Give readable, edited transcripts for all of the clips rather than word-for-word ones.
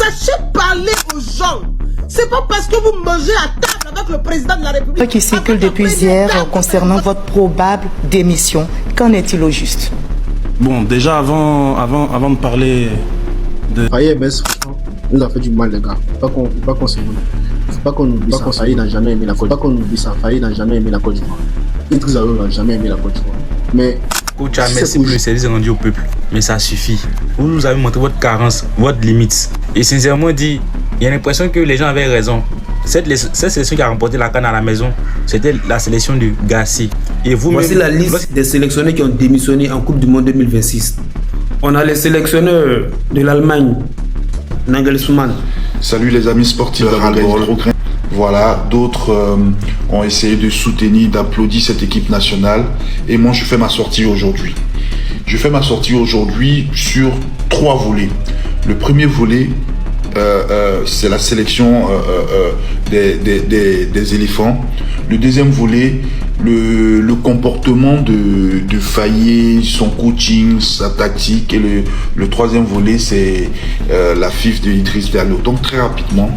Sachez parler aux gens. C'est pas parce que vous mangez à table avec le président de la République. Qui circule depuis hier concernant votre probable démission. Qu'en est-il au juste? Bon, déjà avant de parler de... Faye MS, franchement, nous a fait du mal, les gars. Faut pas qu'on se voit. Faut pas qu'on oublie ça. Faye n'a jamais aimé la Côte d'Ivoire. Faut pas qu'on oublie ça. Faye n'a jamais aimé la Côte d'Ivoire. Idriss Diallo n'a jamais aimé la Côte d'Ivoire. Mais... Coach, merci pour le service rendu au peuple. Mais ça suffit. Vous nous avez montré votre carence, votre limite. Et sincèrement dit, il y a l'impression que les gens avaient raison. Cette sélection qui a remporté la CAN à la maison, c'était la sélection du Gassi. Et vous voici la liste des sélectionneurs qui ont démissionné en Coupe du Monde 2026. On a les sélectionneurs de l'Allemagne, Nagelsmann. Salut les amis sportifs d'Albol. Voilà, d'autres ont essayé de soutenir, d'applaudir cette équipe nationale. Et moi, je fais ma sortie aujourd'hui. Je fais ma sortie aujourd'hui sur 3 volets. Le premier volet, c'est la sélection des éléphants. Le deuxième volet, le comportement de Faye, son coaching, sa tactique. Et le troisième volet, c'est la FIF de Idriss Diallo. Donc très rapidement.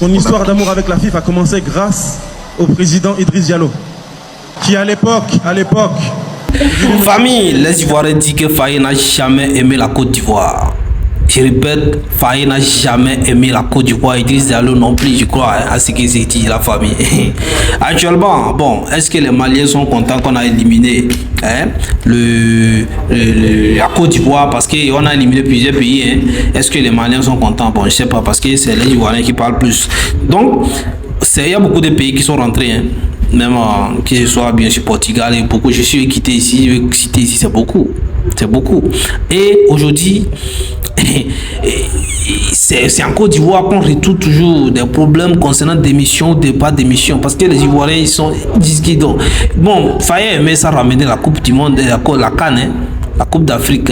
Mon histoire d'amour avec la FIF a commencé grâce au président Idriss Diallo, qui à l'époque... Famille, les Ivoiriens disent que Faye n'a jamais aimé la Côte d'Ivoire. Je répète, Faye n'a jamais aimé la Côte d'Ivoire. Idriss Diallo non plus, je crois, à ce qui s'est dit la famille. Actuellement, bon, est-ce que les Maliens sont contents qu'on a éliminé la Côte d'Ivoire parce qu'on a éliminé plusieurs pays? Est-ce que les Maliens sont contents? Bon, je sais pas, parce que c'est les Ivoiriens qui parlent plus. Donc, il y a beaucoup de pays qui sont rentrés. Même que ce soit bien sûr Portugal et beaucoup, je suis quitté ici, je vais citer ici, c'est beaucoup. Et aujourd'hui, c'est en Côte d'Ivoire qu'on retrouve toujours des problèmes concernant démission, départ d'émission, parce que les Ivoiriens ils disent qu'ils ont... Bon, Faye aimait ça ramener la Coupe du Monde, la CAN, la Coupe d'Afrique.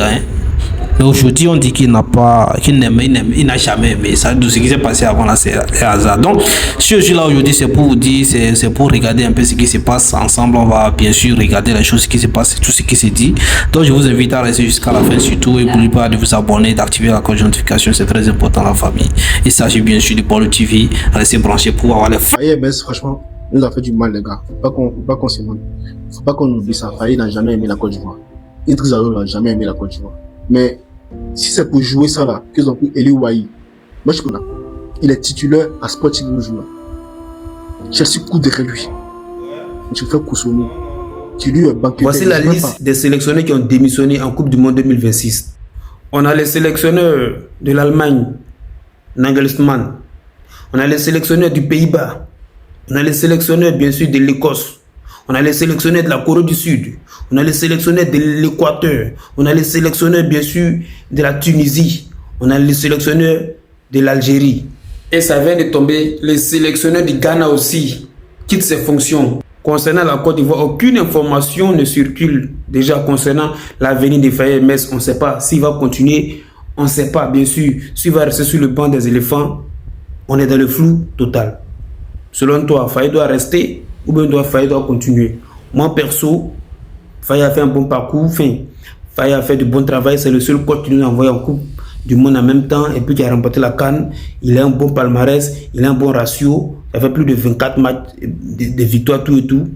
Mais aujourd'hui, on dit qu'il n'a jamais aimé ça. Tout ce qui s'est passé avant là, c'est hasard. Donc, ce que je suis là aujourd'hui, c'est pour vous dire, c'est pour regarder un peu ce qui se passe ensemble. On va bien sûr regarder les choses qui se passent, tout ce qui se dit. Donc, je vous invite à rester jusqu'à la fin surtout. Et n'oubliez pas de vous abonner, d'activer la cloche de notification. C'est très important, la famille. Il s'agit bien sûr du Pôle TV. Restez branchés pour avoir les... Faye MS, franchement, nous a fait du mal, les gars. Faut pas qu'on se voit. Faut pas qu'on oublie ça. Faye n'a jamais aimé la Côte d'Ivoire. Idriss Diallo n'a jamais aimé la Côte d'Ivoire. Mais si c'est pour jouer ça là, qu'ils ont pris Eli Wahi, moi je connais. Il est titulaire à Sporting Lisbonne. Chelsea court derrière lui. Je fais Koussonou. Qui lui est banqué. Voici la liste des sélectionneurs qui ont démissionné en Coupe du Monde 2026. On a les sélectionneurs de l'Allemagne, Nagelsmann. On a les sélectionneurs du Pays-Bas. On a les sélectionneurs bien sûr de l'Écosse. On a les sélectionneurs de la Corée du Sud. On a les sélectionneurs de l'Équateur. On a les sélectionneurs, bien sûr, de la Tunisie. On a les sélectionneurs de l'Algérie. Et ça vient de tomber, les sélectionneurs du Ghana aussi quittent ses fonctions. Concernant la Côte d'Ivoire, aucune information ne circule déjà concernant l'avenir de Faye MS. On ne sait pas s'il va continuer. On ne sait pas, bien sûr, s'il va rester sur le banc des éléphants. On est dans le flou total. Selon toi, Faye doit rester ou bien Faye doit continuer? Moi, perso, Faye a fait un bon parcours, Faye a fait du bon travail, c'est le seul coach qui nous a envoyé en Coupe du Monde en même temps et puis qui a remporté la CAN. Il a un bon palmarès, il a un bon ratio, il a fait plus de 24 matchs de victoires, tout et tout.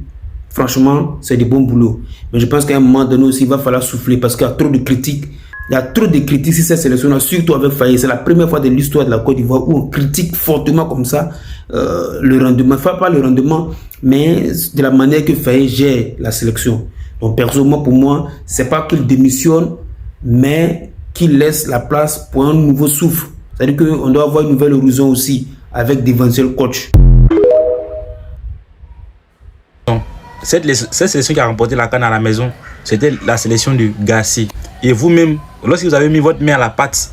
Franchement, c'est du bon boulot. Mais je pense qu'à un moment donné aussi, il va falloir souffler parce qu'il y a trop de critiques. Il y a trop de critiques sur cette sélection, surtout avec Faye. C'est la première fois de l'histoire de la Côte d'Ivoire où on critique fortement comme ça le rendement. Enfin, pas le rendement, mais de la manière que Faye gère la sélection. Donc, personnellement, pour moi, c'est pas qu'il démissionne, mais qu'il laisse la place pour un nouveau souffle. C'est-à-dire qu'on doit avoir une nouvelle horizon aussi avec d'éventuels coachs. Cette sélection qui a remporté la CAN à la maison, c'était la sélection du Gassi. Et vous-même, lorsque vous avez mis votre main à la pâte,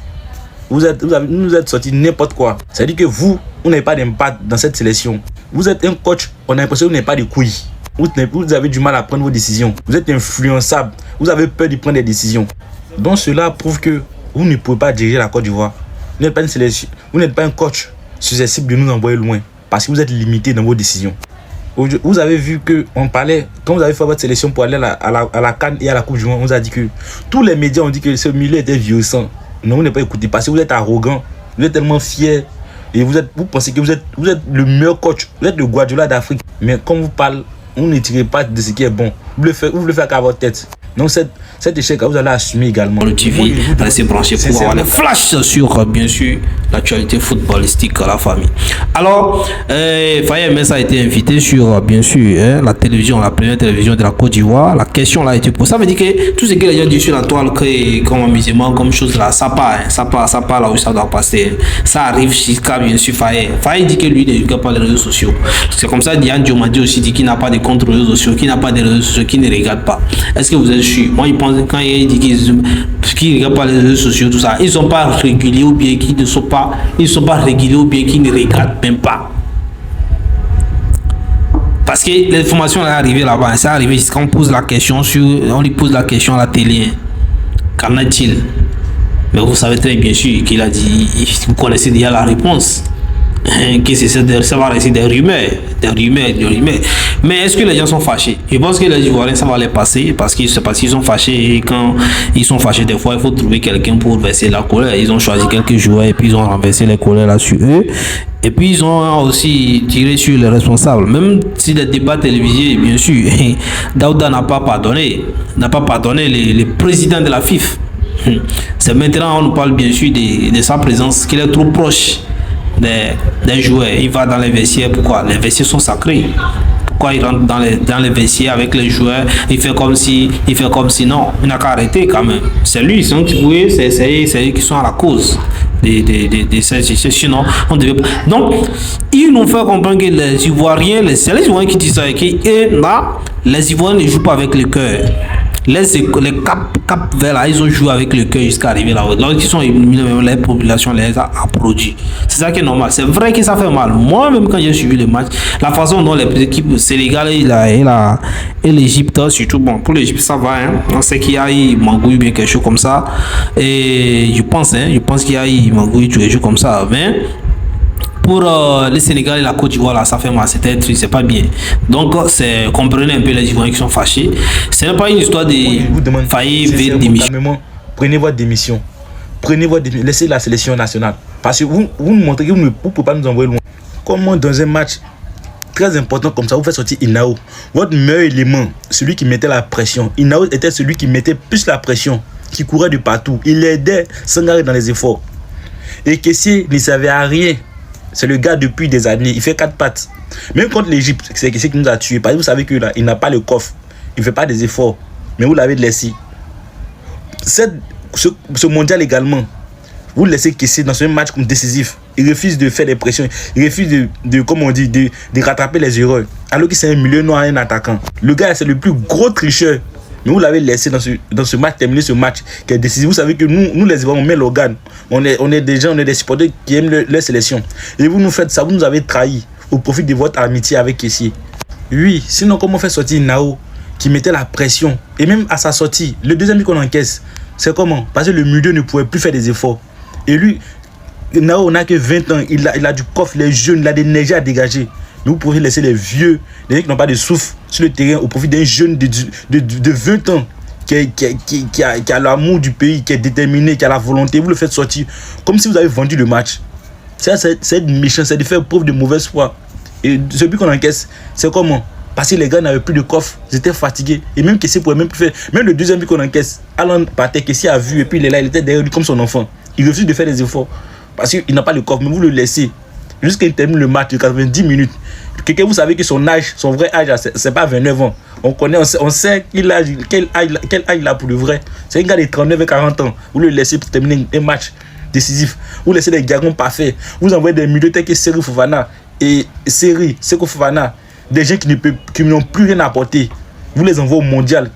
vous nous êtes sorti n'importe quoi. C'est-à-dire que vous n'avez pas d'impact dans cette sélection. Vous êtes un coach, on a l'impression que vous n'avez pas de couilles. Vous avez du mal à prendre vos décisions. Vous êtes influençable. Vous avez peur de prendre des décisions. Donc cela prouve que vous ne pouvez pas diriger la Côte d'Ivoire. Vous n'êtes pas une sélection. Vous n'êtes pas un coach susceptible de nous envoyer loin. Parce que vous êtes limité dans vos décisions. Vous avez vu que on parlait, quand vous avez fait votre sélection pour aller à la CAN et à la Coupe du Monde, on vous a dit que tous les médias ont dit que ce milieu était violent. Non, vous n'avez pas écouté parce que vous êtes arrogant. Vous êtes tellement fiers. Et vous pensez que vous êtes le meilleur coach. Vous êtes le Guardiola d'Afrique. Mais quand vous parlez, vous ne tirez pas de ce qui est bon. Vous le faites qu'à votre tête. Donc cet échec, vous allez assumer également. Le TV, restez branché pour avoir les flashs sur, bien sûr, l'actualité footballistique à la famille. Alors, Faye Mensah a été invité sur, bien sûr, la télévision, la première télévision de la Côte d'Ivoire. La question là a été posée. Ça veut dire que tout ce qu'il a dit sur la toile, comme amusement, comme chose là, ça part là où ça doit passer. Ça arrive jusqu'à, bien sûr, Faye. Faye dit que lui ne regarde pas les réseaux sociaux. C'est comme ça, Diane Diomadi aussi dit qu'il n'a pas de compte réseaux sociaux, qu'il n'a pas de réseaux sociaux, qu'il ne regarde pas. Est-ce que vous êtes sûr? Moi, je pense que quand il dit qu'ils ne regardent pas les réseaux sociaux, tout ça, ils ne sont pas réguliers ou bien qu'ils ne sont pas, réguliers ou bien qu'ils ne regardent même pas. Parce que l'information est arrivée là-bas, c'est arrivé quand on pose la question on lui pose la question à la télé. Qu'en a-t-il? Mais vous savez très bien sûr qu'il a dit, vous connaissez déjà la réponse. Que ça va rester des rumeurs. Mais est-ce que les gens sont fâchés? Je pense que les Ivoiriens, ça va les passer parce qu'ils sont fâchés. Et quand ils sont fâchés, des fois, il faut trouver quelqu'un pour verser la colère. Ils ont choisi quelques joueurs et puis ils ont renversé les colères là sur eux. Et puis ils ont aussi tiré sur les responsables. Même si les débats télévisés, bien sûr, Daouda n'a pas pardonné les présidents de la FIFA. C'est maintenant, on nous parle bien sûr de sa présence, qu'il est trop proche des joueurs. Il va dans les vestiaires. Pourquoi? Les vestiaires sont sacrés. Pourquoi il rentre dans les vestiaires avec les joueurs? Il fait comme si non. Il n'a qu'à arrêter quand même. C'est lui, c'est eux qui sont à la cause de ces sinon on devait. Donc ils nous font comprendre que les Ivoiriens, c'est les Ivoiriens qui disent ça, et là les Ivoiriens ne jouent pas avec le cœur. Les cap vers là, ils ont joué avec le cœur jusqu'à arriver là-haut. Lorsqu'ils sont éliminés, la population les a applaudi. C'est ça qui est normal. C'est vrai que ça fait mal. Moi-même, quand j'ai suivi le match, la façon dont les équipes sénégalaises et l'Égypte, surtout, bon, pour l'Égypte, ça va. Hein. On sait qu'il y a eu Mangouille, bien quelque chose comme ça. Et je pense qu'il y a eu Mangouille, quelque chose comme ça. Mais pour le Sénégal et la Côte d'Ivoire, là, ça fait mal, c'est pas bien. Donc, comprenez un peu les Ivoiriens qui sont fâchés. Ce n'est pas une histoire de faillir démission. Prenez votre démission. Laissez la sélection nationale. Parce que vous nous montrez que vous ne pouvez pas nous envoyer loin. Comment dans un match très important comme ça, vous faites sortir Inao, votre meilleur élément, celui qui mettait la pression. Inao était celui qui mettait plus la pression, qui courait de partout. Il aidait Sangaré dans les efforts. Et Kessié ne servait à rien. C'est le gars depuis des années, il fait 4 pattes. Même contre l'Égypte, c'est ce qui nous a tués. Parce que vous savez qu'il n'a pas le coffre, il ne fait pas des efforts. Mais vous l'avez laissé. Ce mondial également, vous le laissez Kessié dans ce match comme décisif. Il refuse de faire des pressions, il refuse de rattraper les erreurs. Alors que c'est un milieu noir, un attaquant. Le gars, c'est le plus gros tricheur. Mais vous l'avez laissé dans ce match, terminer ce match qui est décisif. Vous savez que nous les Ivoiriens, on met l'organe. On est des supporters qui aiment leur sélection. Et vous nous faites ça, vous nous avez trahi au profit de votre amitié avec Kessié. Oui, sinon comment faire sortir Nao qui mettait la pression? Et même à sa sortie, le deuxième but qu'on encaisse, c'est comment? Parce que le milieu ne pouvait plus faire des efforts. Et lui, Nao n'a que 20 ans, il a du coffre, il est jeune, il a de l'énergie à dégager. Mais vous pouvez laisser les vieux, les gens qui n'ont pas de souffle sur le terrain au profit d'un jeune de 20 ans qui a l'amour du pays, qui est déterminé, qui a la volonté. Vous le faites sortir comme si vous avez vendu le match. C'est méchant, c'est de faire preuve de mauvaise foi. Et ce but qu'on encaisse, c'est comment? Parce que les gars n'avaient plus de coffre, ils étaient fatigués. Et même Kessié pouvait même plus faire. Même le deuxième but qu'on encaisse, Alain Pathé, Kessié a vu et puis il est là, il était derrière lui comme son enfant. Il refuse de faire des efforts parce qu'il n'a pas le coffre, mais vous le laissez. Jusqu'à qu'il termine le match de 90 minutes. Quelqu'un, vous savez que son âge, son vrai âge, c'est pas 29 ans. On sait quel âge il a pour le vrai. C'est un gars de 39 et 40 ans. Vous le laissez pour terminer un match décisif. Vous laissez des garçons parfaits. Vous envoyez des milieux tels que Seri Fofana et Seko Fofana. Des gens qui n'ont plus rien à apporter. Vous les envoyez au mondial.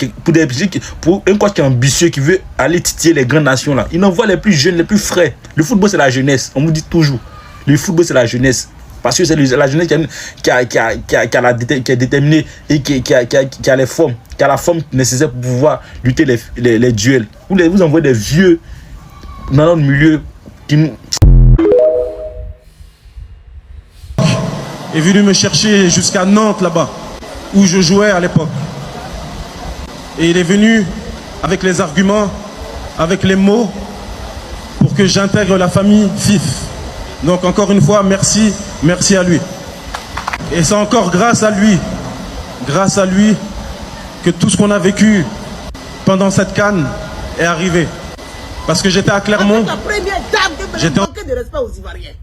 Pour un coach qui est ambitieux, qui veut aller titiller les grandes nations là. Il envoie les plus jeunes, les plus frais. Le football, c'est la jeunesse. On vous dit toujours. Le football, c'est la jeunesse. Parce que c'est la jeunesse qui est déterminée et qui a les formes, qui a la forme nécessaire pour pouvoir lutter les duels. Vous envoyez des vieux dans notre milieu qui nous... est venu me chercher jusqu'à Nantes là-bas, où je jouais à l'époque. Et il est venu avec les arguments, avec les mots, pour que j'intègre la famille FIF. Donc encore une fois, merci à lui. Et c'est encore grâce à lui que tout ce qu'on a vécu pendant cette CAN est arrivé. Parce que j'étais à Clermont. La première dame qui me manquait de respect aux Ivoiriens.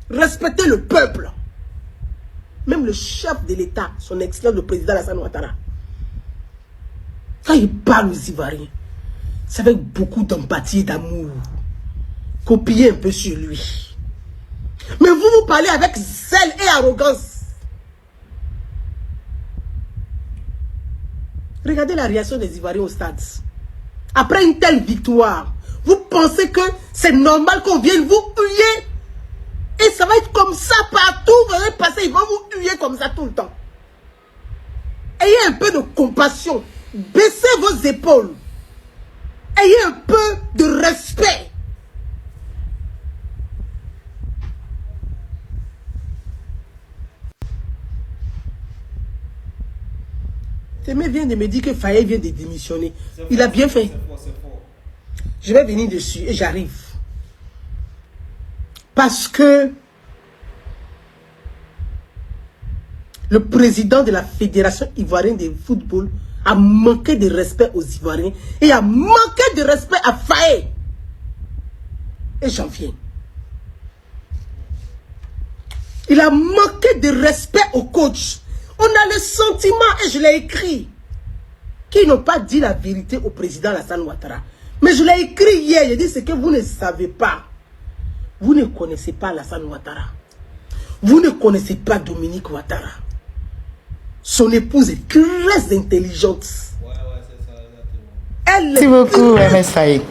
Respecter le peuple. Même le chef de l'État, son excellence, le président Alassane Ouattara. Quand il parle aux Ivoiriens, c'est avec beaucoup d'empathie et d'amour. Copiez un peu sur lui. Mais vous parlez avec zèle et arrogance. Regardez la réaction des Ivoiriens au stade. Après une telle victoire, vous pensez que c'est normal qu'on vienne vous huer? Et ça va être comme ça partout. Vous allez passer, ils vont vous huer comme ça tout le temps. Ayez un peu de compassion. Baissez vos épaules. Ayez un peu de respect. Témé vient de me dire que Faye vient de démissionner. Il a bien fait. Je vais venir dessus et j'arrive. Parce que le président de la Fédération ivoirienne de football a manqué de respect aux Ivoiriens et a manqué de respect à Faye. Et j'en viens. Il a manqué de respect au coach. On a le sentiment, et je l'ai écrit, qu'ils n'ont pas dit la vérité au président Alassane Ouattara. Mais je l'ai écrit hier, j'ai dit ce que vous ne savez pas. Vous ne connaissez pas Alassane Ouattara. Vous ne connaissez pas Dominique Ouattara. Son épouse est très intelligente. Merci beaucoup, MS Faye.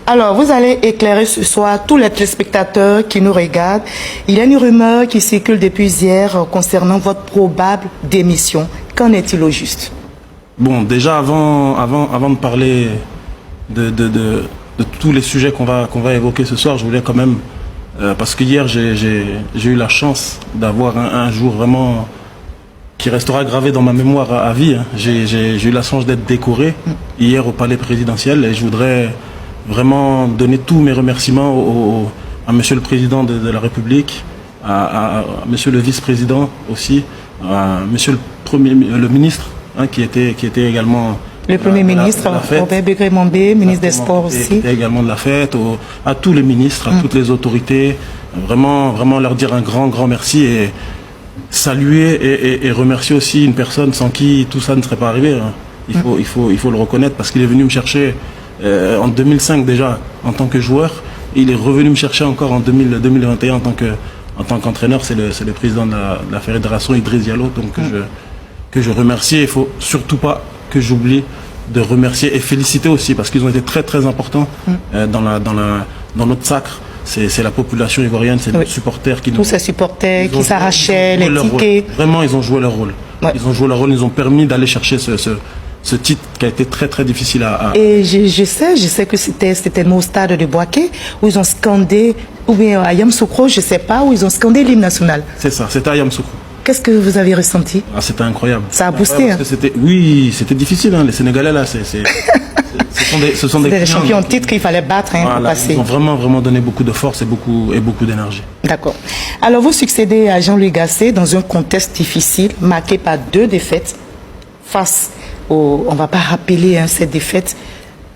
Alors, vous allez éclairer ce soir tous les téléspectateurs qui nous regardent. Il y a une rumeur qui circule depuis hier concernant votre probable démission. Qu'en est-il au juste? Bon, déjà, avant de parler de tous les sujets qu'on va évoquer ce soir, je voulais quand même, parce que hier, j'ai eu la chance d'avoir un jour vraiment qui restera gravé dans ma mémoire à vie. Hein. J'ai eu la chance d'être décoré hier au palais présidentiel et je voudrais vraiment donner tous mes remerciements à monsieur le président de la République, à monsieur le vice-président aussi, à monsieur le ministre hein, qui était également le premier ministre, Robert Begré-Mambé, ministre des Sports aussi. Qui était également de la fête, à tous les ministres, à toutes les autorités, vraiment leur dire un grand merci et saluer et remercier aussi une personne sans qui tout ça ne serait pas arrivé. Hein. Il faut le reconnaître parce qu'il est venu me chercher en 2005 déjà en tant que joueur. Et il est revenu me chercher encore en 2021 en tant qu'entraîneur. C'est le président de la fédération, Idriss Diallo, donc que je remercie. Il ne faut surtout pas que j'oublie de remercier et féliciter aussi parce qu'ils ont été très importants dans notre sacre. C'est la population ivoirienne, c'est les supporters qui tous ces supporters qui s'arrachaient les tickets. Vraiment, ils ont joué leur rôle. Ouais. Ils ont joué leur rôle, ils ont permis d'aller chercher ce titre qui a été très difficile à... Et je sais que c'était au stade de Boaké où ils ont scandé, ou bien à Yamoussoukro, je ne sais pas, où ils ont scandé l'hymne national. C'est ça, c'était à Yamoussoukro. Qu'est-ce que vous avez ressenti? C'était incroyable. Ça a boosté. Hein. Oui, c'était difficile. Hein. Les Sénégalais, là, ce sont des champions en titre qu'il fallait battre. Hein, voilà, passer. Ils ont vraiment donné beaucoup de force et beaucoup d'énergie. D'accord. Alors, vous succédez à Jean-Louis Gasset dans un contexte difficile, marqué par 2 défaites face aux... On ne va pas rappeler hein, ces défaites.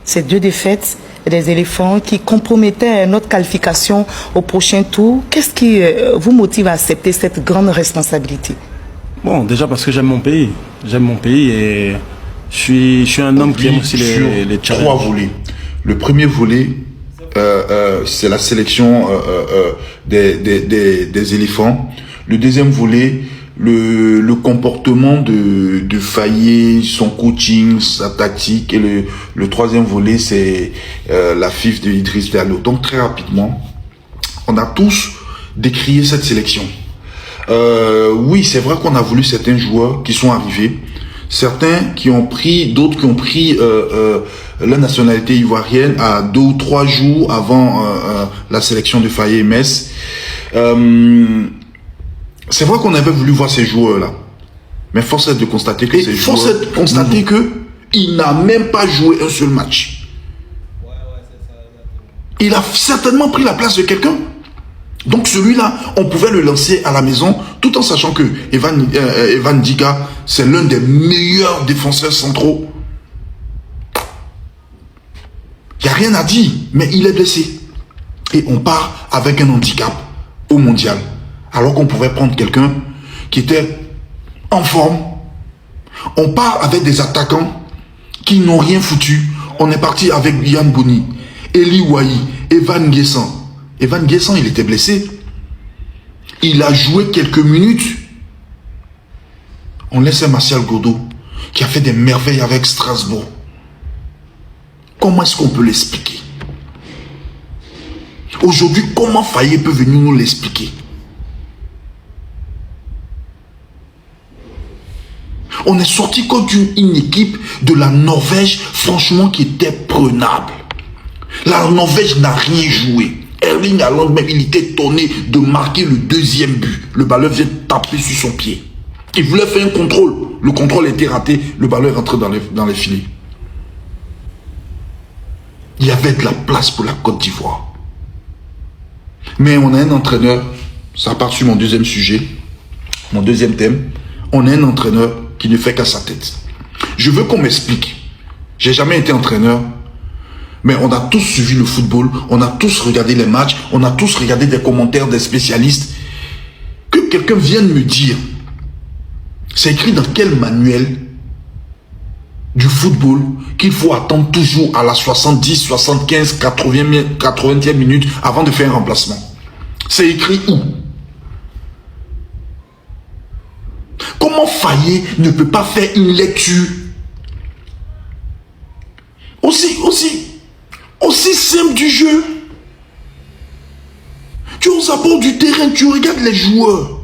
Ces 2 défaites des éléphants qui compromettaient notre qualification au prochain tour. Qu'est-ce qui vous motive à accepter cette grande responsabilité? Bon, déjà parce que j'aime mon pays. J'aime mon pays et je suis un homme qui aime aussi les challenges. 3 volets. Le premier volet, c'est la sélection des éléphants. Le deuxième volet, le comportement de Faye, son coaching, sa tactique. Et le troisième volet, c'est la FIF de Idriss Diallo. Donc très rapidement, on a tous décrié cette sélection. Oui, c'est vrai qu'on a voulu certains joueurs qui sont arrivés, certains qui ont pris, d'autres qui ont pris la nationalité ivoirienne à 2 ou 3 jours avant la sélection de Faye et Metz. C'est vrai qu'on avait voulu voir ces joueurs-là, mais force est de constater que il n'a même pas joué un seul match. Il a certainement pris la place de quelqu'un. Donc celui-là, on pouvait le lancer à la maison, tout en sachant que Evan Diga, c'est l'un des meilleurs défenseurs centraux. Il n'y a rien à dire, mais il est blessé. Et on part avec un handicap au mondial. Alors qu'on pouvait prendre quelqu'un qui était en forme. On part avec des attaquants qui n'ont rien foutu. On est parti avec Yann Boni, Eli Wahi, Evan Guessan. Evan Guessan, il était blessé. Il a joué quelques minutes. On laissait Martial Godot, qui a fait des merveilles avec Strasbourg. Comment est-ce qu'on peut l'expliquer? Aujourd'hui, comment Faye peut venir nous l'expliquer? On est sorti contre une équipe de la Norvège, franchement, qui était prenable. La Norvège n'a rien joué. Erling Haaland même, il était étonné de marquer le deuxième but. Le ballon vient taper sur son pied. Il voulait faire un contrôle. Le contrôle était raté. Le ballon est rentré dans les filets. Il y avait de la place pour la Côte d'Ivoire. Mais on a un entraîneur, ça part sur mon deuxième sujet, mon deuxième thème. On a un entraîneur qui ne fait qu'à sa tête. Je veux qu'on m'explique. J'ai jamais été entraîneur. Mais on a tous suivi le football, on a tous regardé les matchs, on a tous regardé des commentaires des spécialistes. Que quelqu'un vienne me dire, c'est écrit dans quel manuel du football qu'il faut attendre toujours à la 70, 75, 80e minute avant de faire un remplacement. C'est écrit où? Comment Faye ne peut pas faire une lecture aussi simple du jeu? Tu es aux abords du terrain, tu regardes les joueurs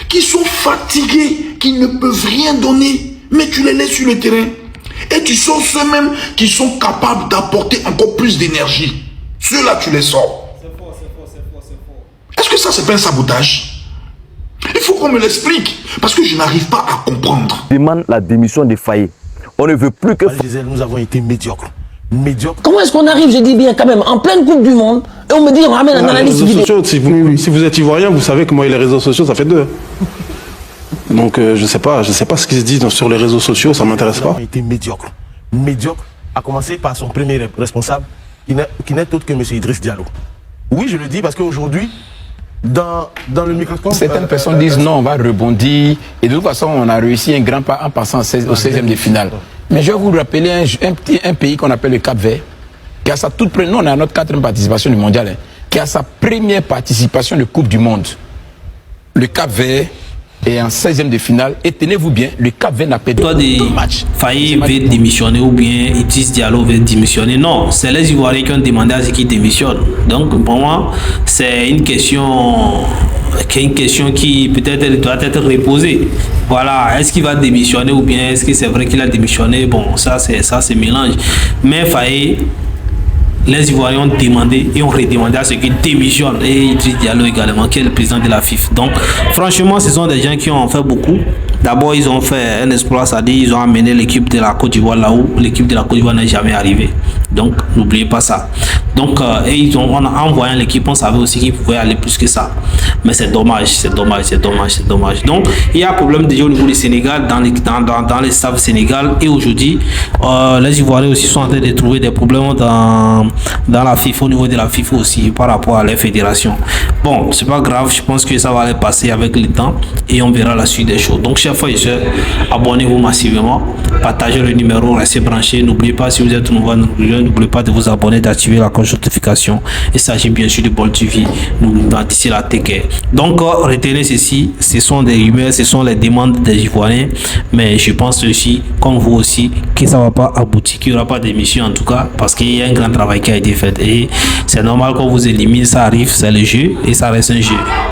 qui sont fatigués, qui ne peuvent rien donner, mais tu les laisses sur le terrain. Et tu sors ceux-mêmes qui sont capables d'apporter encore plus d'énergie. Ceux-là, tu les sors. C'est fort. Est-ce que ça, c'est pas un sabotage? Il faut qu'on me l'explique, parce que je n'arrive pas à comprendre. Demande la démission de Faye. On ne veut plus que... Nous avons été médiocres. Comment est-ce qu'on arrive, je dis bien quand même, en pleine Coupe du Monde, et on me dit on ramène un analyste vidéo. Si vous êtes ivoirien, vous savez que moi et les réseaux sociaux, ça fait deux. Donc je sais pas ce qui se dit sur les réseaux sociaux, ça m'intéresse pas. Il a été médiocre, à commencer par son premier responsable, qui n'est autre que M. Idriss Diallo. Oui, je le dis parce qu'aujourd'hui, dans le microscope... Certaines personnes disent non, on va rebondir, et de toute façon, on a réussi un grand pas en passant au 16e de finale. Mais je vais vous rappeler un pays qu'on appelle le Cap-Vert, qui a sa toute première, nous on a notre 4e participation du mondial, qui a sa première participation de Coupe du Monde. Le Cap-Vert est en 16e de finale, et tenez-vous bien, le Cap-Vert n'a perdu aucun match. Faye veut démissionner ou bien Idriss Diallo veut démissionner. Non, c'est les Ivoiriens qui ont demandé à ce qu'ils démissionnent. Donc pour moi, c'est une question qui peut-être doit être reposée. Voilà, est-ce qu'il va démissionner ou bien est-ce que c'est vrai qu'il a démissionné? Bon, ça c'est mélange. Mais Faye, les Ivoiriens ont demandé et ont redemandé à ce qu'il démissionne. Et Idriss Diallo également, qui est le président de la FIFA. Donc, franchement, ce sont des gens qui ont fait beaucoup. D'abord, ils ont fait un exploit, c'est-à-dire ils ont amené l'équipe de la Côte d'Ivoire là où l'équipe de la Côte d'Ivoire n'est jamais arrivée. Donc, n'oubliez pas ça. Donc, en envoyant l'équipe, on savait aussi qu'ils pouvaient aller plus que ça. Mais c'est dommage. Donc, il y a un problème déjà au niveau du Sénégal, dans les staffs Sénégal. Et aujourd'hui, les Ivoiriens aussi sont en train de trouver des problèmes dans la FIFA, au niveau de la FIFA aussi, par rapport à les fédérations. Bon, c'est pas grave, je pense que ça va aller passer avec le temps et on verra la suite des choses. Donc, chers frères et sœurs, abonnez-vous massivement, partagez le numéro, restez branchés. N'oubliez pas, si vous êtes nouveau, n'oubliez pas de vous abonner, d'activer la cloche de notification. Il s'agit bien sûr de Ball TV, nous d'ici la TK. Donc, retenez ceci, ce sont des rumeurs, ce sont les demandes des Ivoiriens, mais je pense aussi, comme vous aussi, que ça ne va pas aboutir, qu'il n'y aura pas d'émission en tout cas, parce qu'il y a un grand travail qui a été fait. Et c'est normal qu'on vous élimine, ça arrive, c'est le jeu et ça reste un jeu.